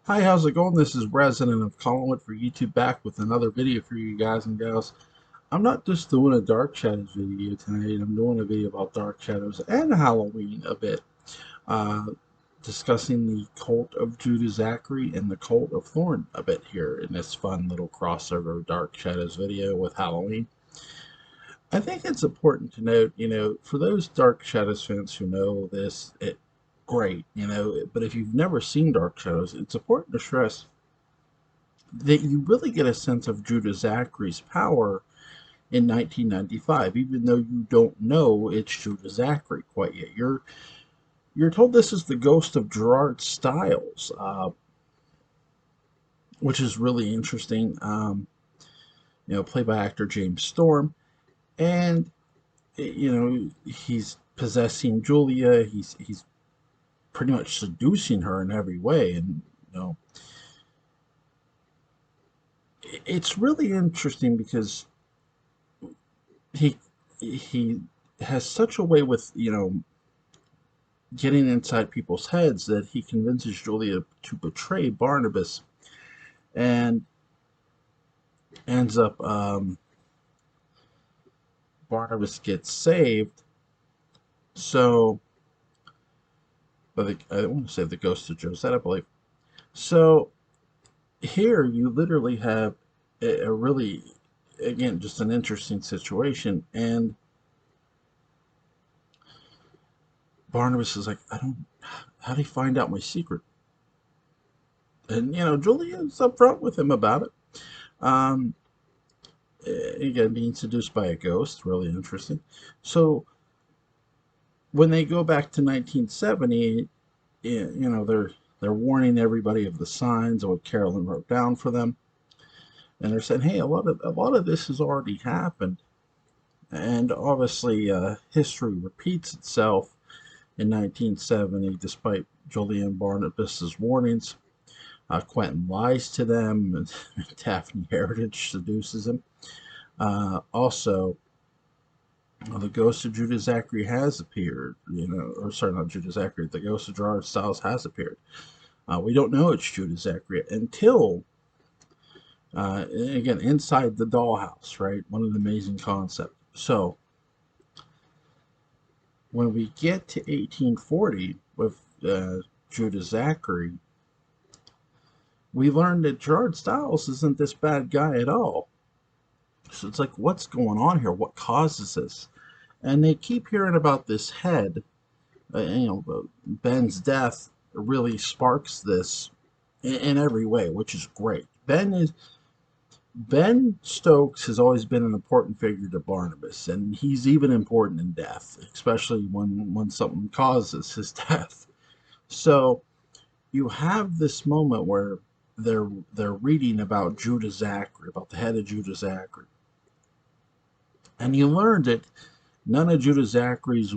Hi, how's it going? This is Resident of Collinwood for YouTube, back with another video for you guys and gals. I'm not just doing a Dark Shadows video tonight, I'm doing a video about Dark Shadows and Halloween a bit. Uh, Discussing the Cult of Judah Zachary and the Cult of Thorn a bit here in this fun little crossover Dark Shadows video with Halloween. I think it's important to note, for those Dark Shadows fans who know this, great, but if you've never seen Dark Shadows, it's important to stress that you really get a sense of Judah Zachary's power in 1995, even though you don't know it's Judah Zachary quite yet. You're told this is the ghost of Gerard Stiles, which is really interesting. Played by actor James Storm, and he's possessing Julia. He's pretty much seducing her in every way, and it's really interesting because he he has such a way with getting inside people's heads that he convinces Julia to betray Barnabas and ends up Barnabas gets saved. So, but I want to say the ghost of Josette, I believe. So here you literally have a really, again, just an interesting situation, and Barnabas is like, I don't, how do you find out my secret? And Julia's upfront with him about it. Um, Again, being seduced by a ghost, really interesting. So when they go back to 1970, they're warning everybody of the signs of what Carolyn wrote down for them, and they're saying, hey, a lot of this has already happened, and obviously history repeats itself in 1970, despite Julian Barnabas's warnings. Quentin lies to them, and Daphne Heritage seduces him. Also, the ghost of Judah Zachary has appeared, or sorry, not Judah Zachary, the ghost of Gerard Stiles has appeared. We don't know it's Judah Zachary until, again, inside the dollhouse, right? One of the amazing concepts. So, when we get to 1840 with Judah Zachary, we learn that Gerard Stiles isn't this bad guy at all. So it's like, what's going on here? What causes this? And they keep hearing about this head. Ben's death really sparks this in every way, which is great. Ben Stokes has always been an important figure to Barnabas, and he's even important in death, especially when something causes his death. So you have this moment where they're reading about Judah Zachary, about the head of Judah Zachary, and you learn that none of Judah Zachary's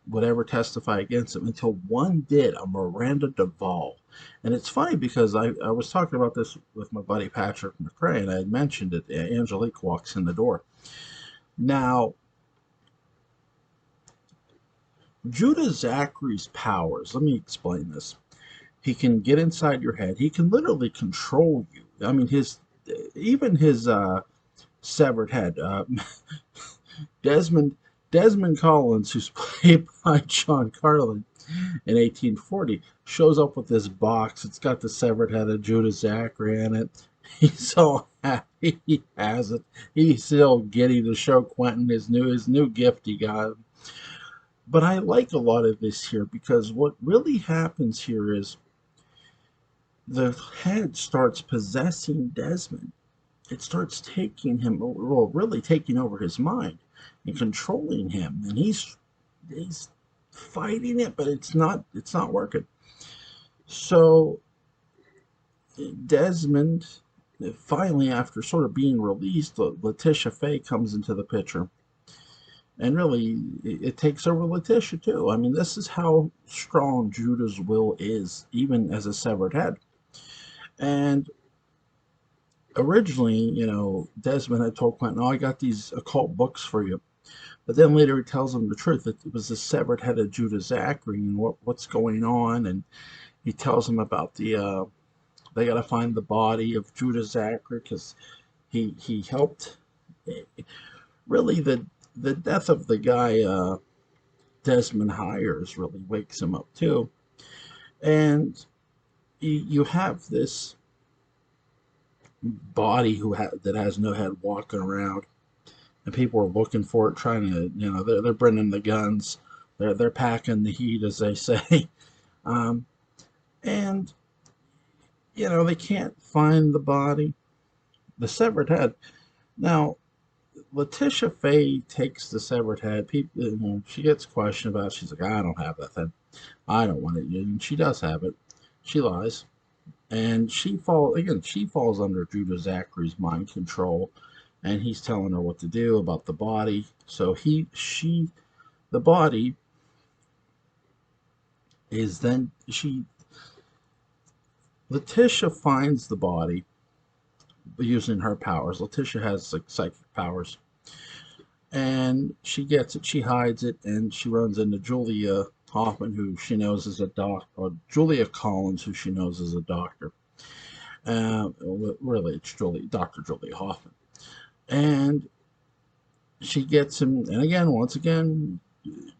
would ever testify against him until one did, a Miranda Duvall. And it's funny because I was talking about this with my buddy Patrick McRae, and I had mentioned it. Angelique walks in the door. Now, Judah Zachary's powers, let me explain this. He can get inside your head. He can literally control you. I mean, even his severed head. Desmond Desmond Collins, who's played by John Carlin in 1840, shows up with this box. It's got the severed head of Judah Zachary in it. He's so happy he has it. He's still giddy to show Quentin his new gift he got. But I like a lot of this here because what really happens here is the head starts possessing Desmond. It starts taking him, well, really taking over his mind and controlling him, and he's fighting it, but it's not working. So Desmond, finally, after sort of being released, Letitia Fay comes into the picture, and really it takes over Letitia too. I mean, this is how strong Judah's will is, even as a severed head. And originally, Desmond had told Quentin, "Oh, I got these occult books for you." But then later he tells him the truth, that it was the severed head of Judah Zachary and what's going on. And he tells him about They got to find the body of Judah Zachary because he helped. Really, the death of the guy Desmond Hires really wakes him up too. And you have this body that has no head walking around, and people are looking for it, trying to, they're bringing the guns, they're packing the heat, as they say, um, and they can't find the body, the severed head. Now, Letitia Faye takes the severed head. People, she gets questioned about it. She's like, I don't have that thing. I don't want it. And she does have it. She lies. And she falls under Judah Zachary's mind control, and he's telling her what to do about the body. So the body is then Letitia finds the body using her powers. Letitia has like psychic powers, and she gets it. She hides it, and she runs into Julia Hoffman, who she knows is a doc, or Julia Collins, who she knows is a doctor. Really, it's Dr. Julia Hoffman, and she gets him. And again, once again,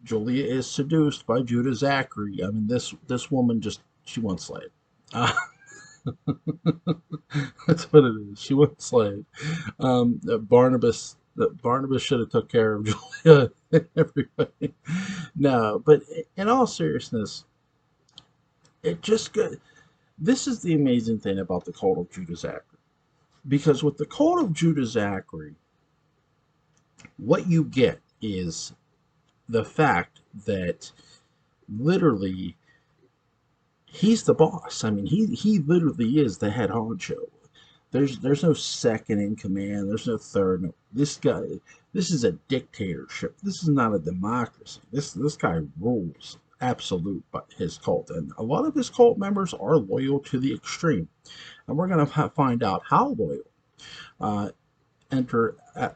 Julia is seduced by Judah Zachary. I mean, this woman she wants Slade. Uh, that's what it is. She wants Slade. Barnabas should have took care of Julia and everybody. No, but in all seriousness, it just good. This is the amazing thing about the cult of Judah Zachary. Because with the cult of Judah Zachary, what you get is the fact that literally he's the boss. I mean, he literally is the head honcho. There's no second in command. There's no third. No, this is a dictatorship. This is not a democracy. This guy rules absolute by his cult, and a lot of his cult members are loyal to the extreme. And we're gonna find out how loyal. Uh, Enter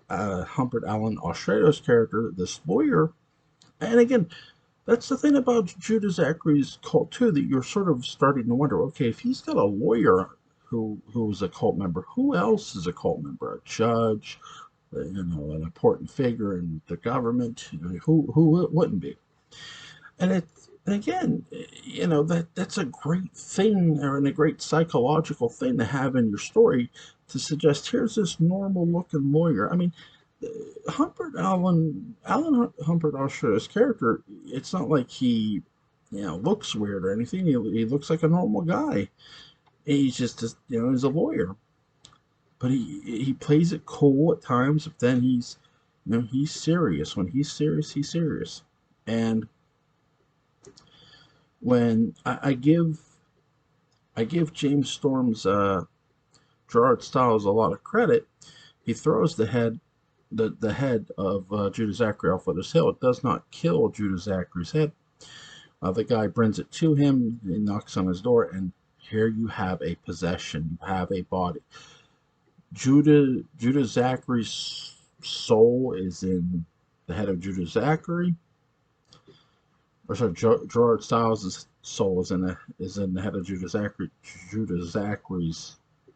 Humbert Allen Ostredo's character, this lawyer, and again, that's the thing about Judah Zachary's cult too, that you're sort of starting to wonder, okay, if he's got a lawyer who's a cult member, who else is a cult member? A judge, an important figure in the government, who wouldn't be? And again, that's a great thing, or a great psychological thing to have in your story, to suggest here's this normal looking lawyer. I mean, Alan Humphrey Osher's character, it's not like he, looks weird or anything. He looks like a normal guy. He's just, he's a lawyer, but he plays it cool at times. But then he's serious. When he's serious, he's serious. And when I give James Storm's Gerard Stiles a lot of credit, he throws the head of Judah Zachary off with his hill. It does not kill Judah Zachary's head. The guy brings it to him. He knocks on his door, and here you have a possession. You have a body. Judah Zachary's soul is in the head of Judah Zachary. Or sorry, Gerard Stiles' soul is in the head of Judah Zachary. Judah Zachary's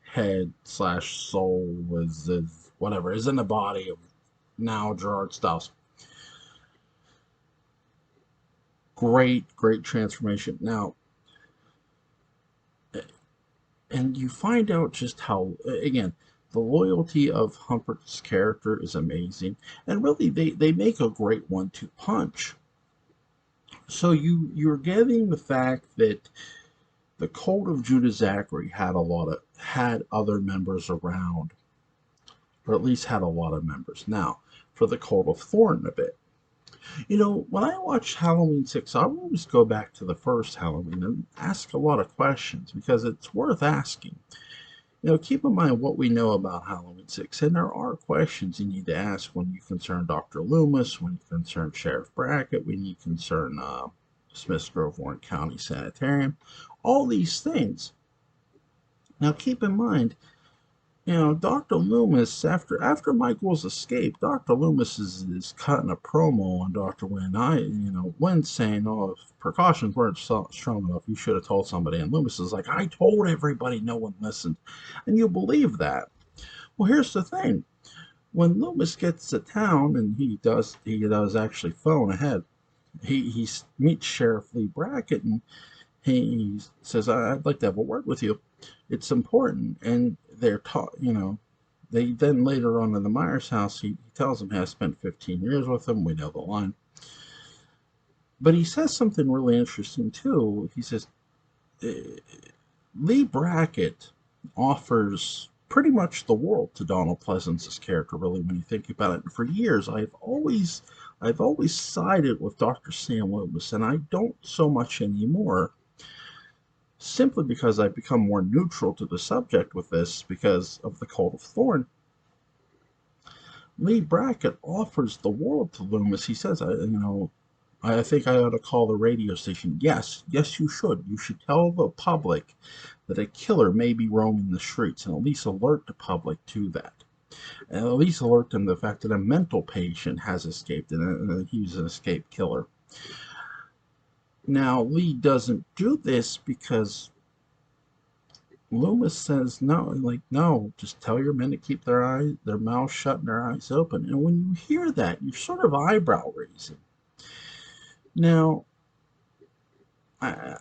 head / soul is whatever is in the body of now Gerard Stiles. Great transformation. Now, and you find out just how, again, the loyalty of Humpert's character is amazing, and really they make a great one to punch. So you're getting the fact that the cult of Judah Zachary had other members around, or at least had a lot of members. Now, for the cult of Thorn a bit. When I watch Halloween 6, I always go back to the first Halloween and ask a lot of questions, because it's worth asking. Keep in mind what we know about Halloween 6, and there are questions you need to ask when you concern Dr. Loomis, when you concern Sheriff Brackett, when you concern Smiths Grove Warren County Sanitarium, all these things. Now keep in mind, Dr. Loomis, after Michael's escape, Dr. Loomis is cutting a promo on Dr. Wynn. Wynn's saying, "Oh, if precautions weren't strong enough, you should have told somebody." And Loomis is like, "I told everybody, no one listened," and you believe that. Well, here's the thing: when Loomis gets to town, and he does actually phone ahead. He meets Sheriff Lee Brackett, and he says, "I'd like to have a word with you. It's important." And they're taught, they then later on in the Myers house, he tells him he has spent 15 years with him. We know the line. But he says something really interesting too. He says, Lee Brackett offers pretty much the world to Donald Pleasance's character, really, when you think about it. And for years, I've always sided with Dr. Sam Loomis, and I don't so much anymore, simply because I've become more neutral to the subject with this because of the Cult of Thorn. Lee Brackett offers the world to Loomis. He says, I think I ought to call the radio station. Yes, yes, you should. You should tell the public that a killer may be roaming the streets, and at least alert the public to that. And at least alert them to the fact that a mental patient has escaped, and he was an escaped killer. Now, Lee doesn't do this because Loomis says no, like, no, just tell your men to keep their mouths shut and their eyes open. And when you hear that, you're sort of eyebrow raising. Now, I,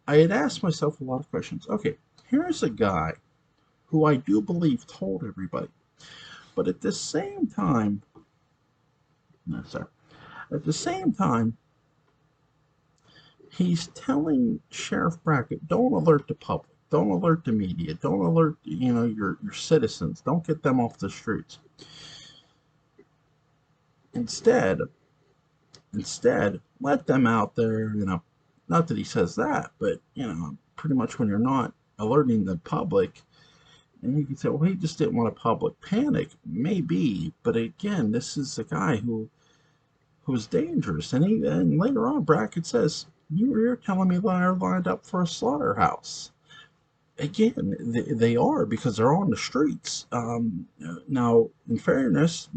I had asked myself a lot of questions. Okay, here's a guy who I do believe told everybody, but at the same time, no, sorry, at the same time, he's telling Sheriff Brackett, don't alert the public, don't alert the media, don't alert your citizens, don't get them off the streets. Instead, let them out there. Not that he says that, but pretty much when you're not alerting the public, and you can say, well, he just didn't want a public panic, maybe, but again, this is a guy who's dangerous, and later on, Brackett says, you're telling me that they're lined up for a slaughterhouse. Again, they are, because they're on the streets. Now, in fairness,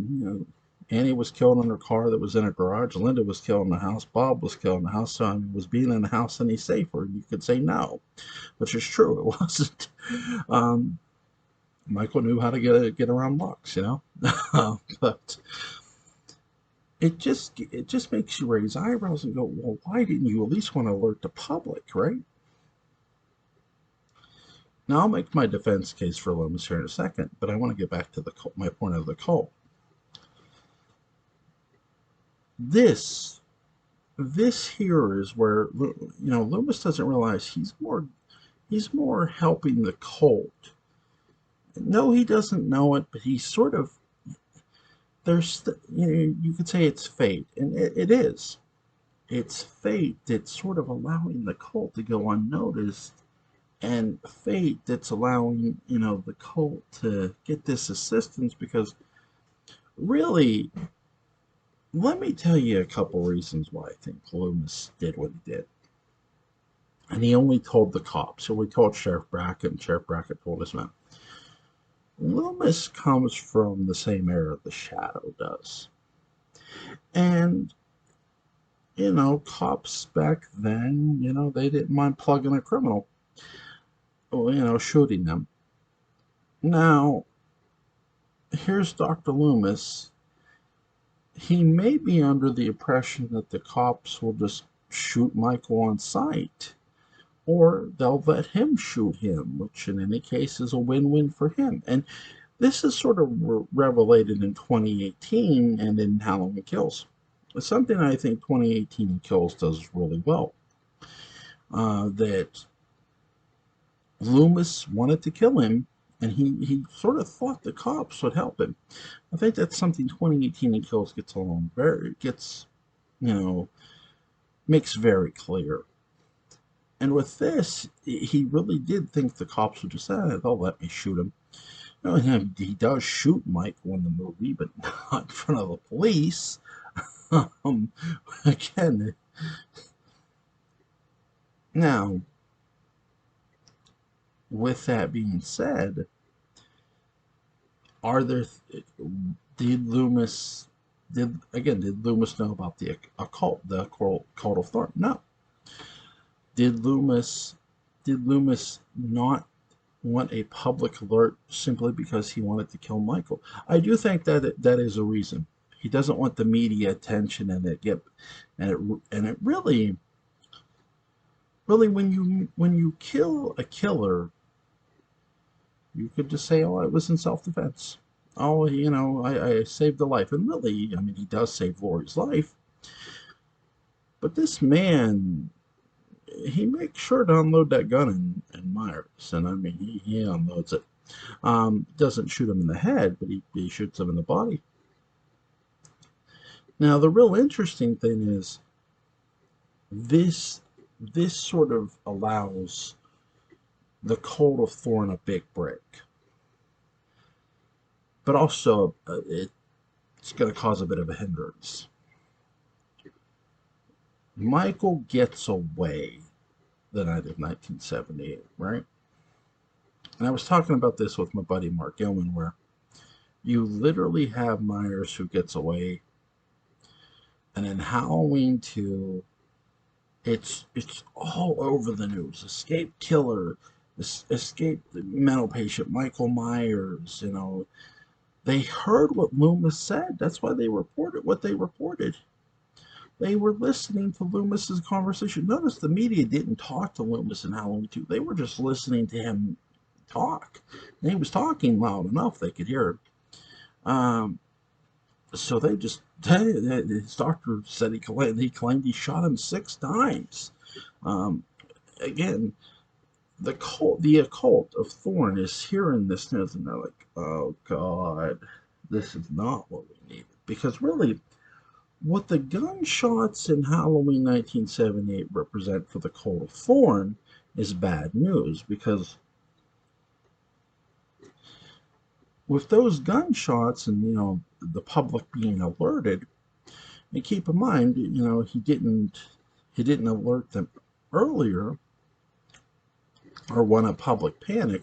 Annie was killed in her car that was in a garage. Linda was killed in the house. Bob was killed in the house. So, was being in the house any safer? You could say no, which is true. It wasn't. Um, Michael knew how to get around locks, but it just makes you raise eyebrows and go, well, why didn't you at least want to alert the public, right? Now, I'll make my defense case for Loomis here in a second, but I want to get back to my point of the cult. This here is where Loomis doesn't realize he's more helping the cult. No, he doesn't know it, but he's sort of you could say it's fate, and it is. It's fate that's sort of allowing the cult to go unnoticed, and fate that's allowing the cult to get this assistance, because really, let me tell you a couple reasons why I think Loomis did what he did. And he only told the cops. So we told Sheriff Brackett, and Sheriff Brackett told his men. Loomis comes from the same era the Shadow does. And, cops back then, they didn't mind plugging a criminal, shooting them. Now, here's Dr. Loomis. He may be under the impression that the cops will just shoot Michael on sight, or they'll let him shoot him, which in any case is a win-win for him. And this is sort of revelated in 2018 and in Halloween Kills. It's something I think 2018 Kills does really well. That Loomis wanted to kill him, and he sort of thought the cops would help him. I think that's something 2018 and Kills makes very clear. And with this, he really did think the cops would just say, they'll let me shoot him. He does shoot Michael in the movie, but not in front of the police. Again, now, with that being said, Are there? Did Loomis? Did Loomis know about the occult, the cult of Thorn? No. Did Loomis? Did Loomis not want a public alert simply because he wanted to kill Michael? I do think that that is a reason. He doesn't want the media attention, and it really when you kill a killer, you could just say, "Oh, it was in self-defense." Oh, I saved the life, and really, I mean, he does save Lori's life. But this man, he makes sure to unload that gun in Myers, and I mean, he unloads it. Doesn't shoot him in the head, but he shoots him in the body. Now, the real interesting thing is this this sort of allows the cult of Thorn a big break, but also it's going to cause a bit of a hindrance. Michael gets away the night of 1978, right? And I was talking about this with my buddy Mark Gilman, where you literally have Myers who gets away, and in Halloween 2, it's all over the news. Escape killer, escape mental patient Michael Myers. They heard what Loomis said. That's why they reported what they reported. They were listening to Loomis's conversation. Notice the media didn't talk to Loomis in Halloween 2. They were just listening to him talk. And he was talking loud enough they could hear it. So his doctor said he claimed he shot him 6 times. Again, the occult of Thorn is hearing this news, and they're like, "Oh God, this is not what we needed." Because really, what the gunshots in Halloween 1978 represent for the cult of Thorn is bad news, because with those gunshots and the public being alerted, and keep in mind, he didn't alert them earlier or want a public panic.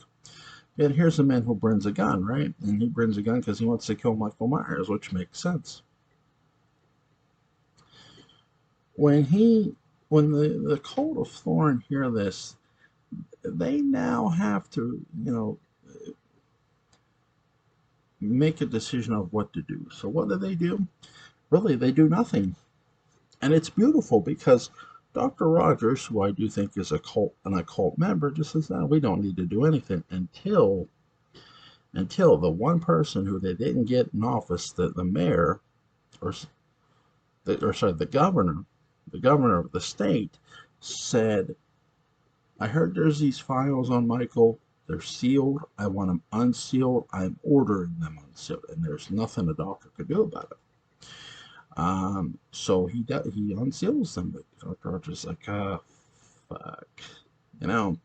And here's a man who brings a gun, right? And he brings a gun because he wants to kill Michael Myers, which makes sense. When the cult of Thorn hear this, they now have to, make a decision of what to do. So what do? Really, they do nothing. And it's beautiful because Dr. Rogers, who I do think is an occult member, just says, "No, we don't need to do anything until the one person who they didn't get in office, the mayor, or sorry, the governor of the state, said, 'I heard there's these files on Michael. They're sealed. I want them unsealed. I'm ordering them unsealed, and there's nothing the doctor could do about it.'" So he unseals them, but Dr. Rogers is like, fuck. Not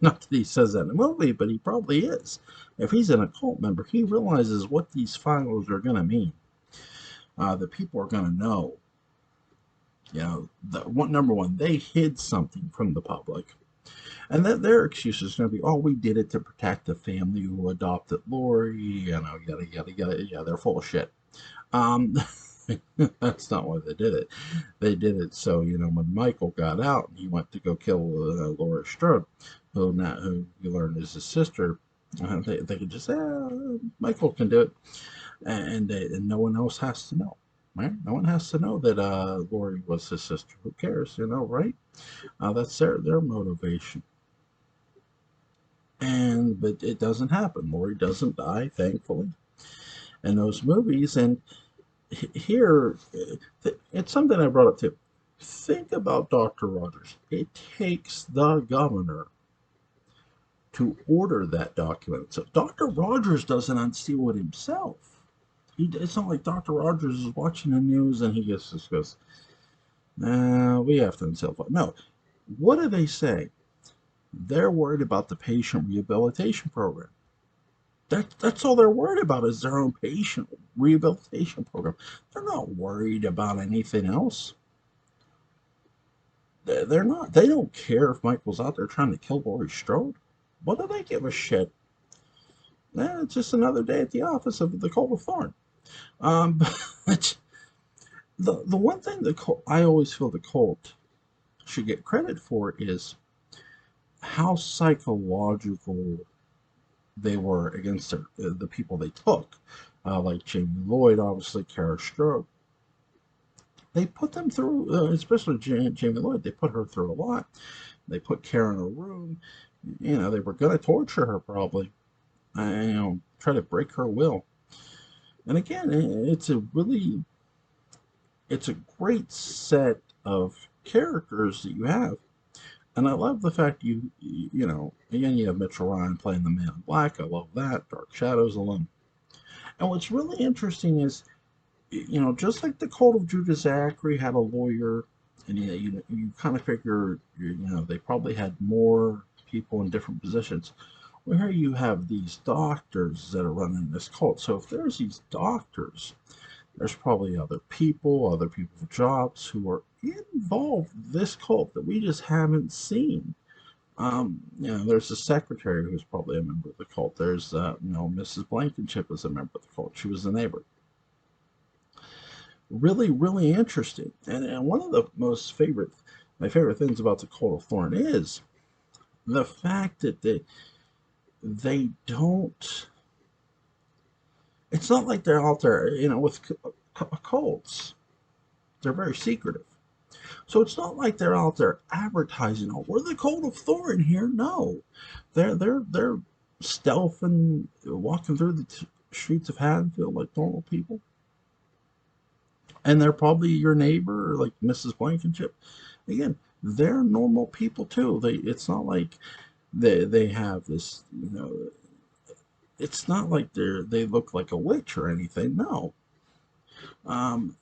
that he says that in the movie, but he probably is. If he's an occult member, he realizes what these files are going to mean. The people are going to know. Number one, they hid something from the public. And that their excuse is going to be, "Oh, we did it to protect the family who adopted Lori, yada, yada, yada." Yeah, they're full of shit. That's not why they did it. They did it so, when Michael got out and he went to go kill Laura Strode, who you learned is his sister, they could just say, "Michael can do it," and no one else has to know, right? No one has to know that Lori was his sister. Who cares, right? That's their motivation. But it doesn't happen. Lori doesn't die, thankfully, in those movies. And here, it's something I brought up too. Think about Dr. Rogers. It takes the governor to order that document. So Dr. Rogers doesn't unseal it himself. It's not like Dr. Rogers is watching the news and he just goes, "Nah, we have to unseal it." No. What do they say? They're worried about the patient rehabilitation program. That's all they're worried about is their own patient rehabilitation program. They're not worried about anything else. They're not. They don't care if Michael's out there trying to kill Laurie Strode. What do they give a shit? It's just another day at the office of the Cult of Thorn. But the one thing I always feel the cult should get credit for is how psychological they were against the people they took, like Jamie Lloyd, obviously, Kara Stroke. They put them through, especially Jamie Lloyd, they put her through a lot. They put Kara in a room. They were going to torture her probably, try to break her will. And again, it's a great set of characters that you have. And I love the fact again, you have Mitchell Ryan playing the Man in Black. I love that. Dark Shadows alone. And what's really interesting is, just like the Cult of Judas Zachary had a lawyer, and you kind of figure, they probably had more people in different positions. Well, here you have these doctors that are running this cult. So if there's these doctors, there's probably other people's jobs who are involved in this cult that we just haven't seen. There's the secretary who's probably a member of the cult. There's, Mrs. Blankenship is a member of the cult. She was the neighbor. Really, really interesting. And one of my favorite things about the Cult of Thorn is the fact that they don't. It's not like they're out there, with cults. They're very secretive. So it's not like they're out there advertising, "Oh, we're the Cult of Thorn here." No, they're stealthing, walking through the streets of Haddonfield like normal people, and they're probably your neighbor, like Mrs. Blankenship. Again, they're normal people too. It's not like they have this, It's not like they look like a witch or anything. No. Um,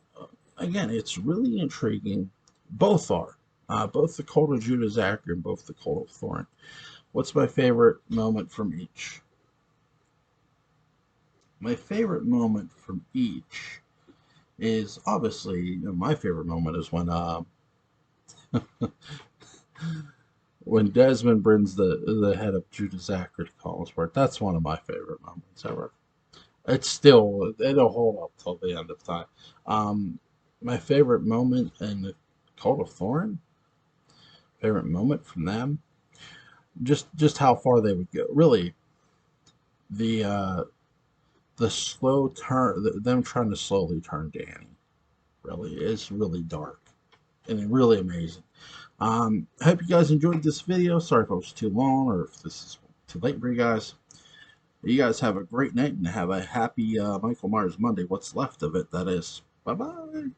Again, it's really intriguing. Both are. Both the Cult of Judah Zachary and both the Cult of Thorn. What's my favorite moment from each? My favorite moment from each is obviously, my favorite moment is when Desmond brings the head of Judah Zachary to Collinsburg. That's one of my favorite moments ever. It'll hold up till the end of time. My favorite moment in the Cult of Thorn, favorite moment from them, just how far they would go. Really, the slow turn, them trying to slowly turn Danny, really is really dark and really amazing. I hope you guys enjoyed this video. Sorry if it was too long or if this is too late for you guys. You guys have a great night and have a happy Michael Myers Monday. What's left of it, that is. Bye-bye.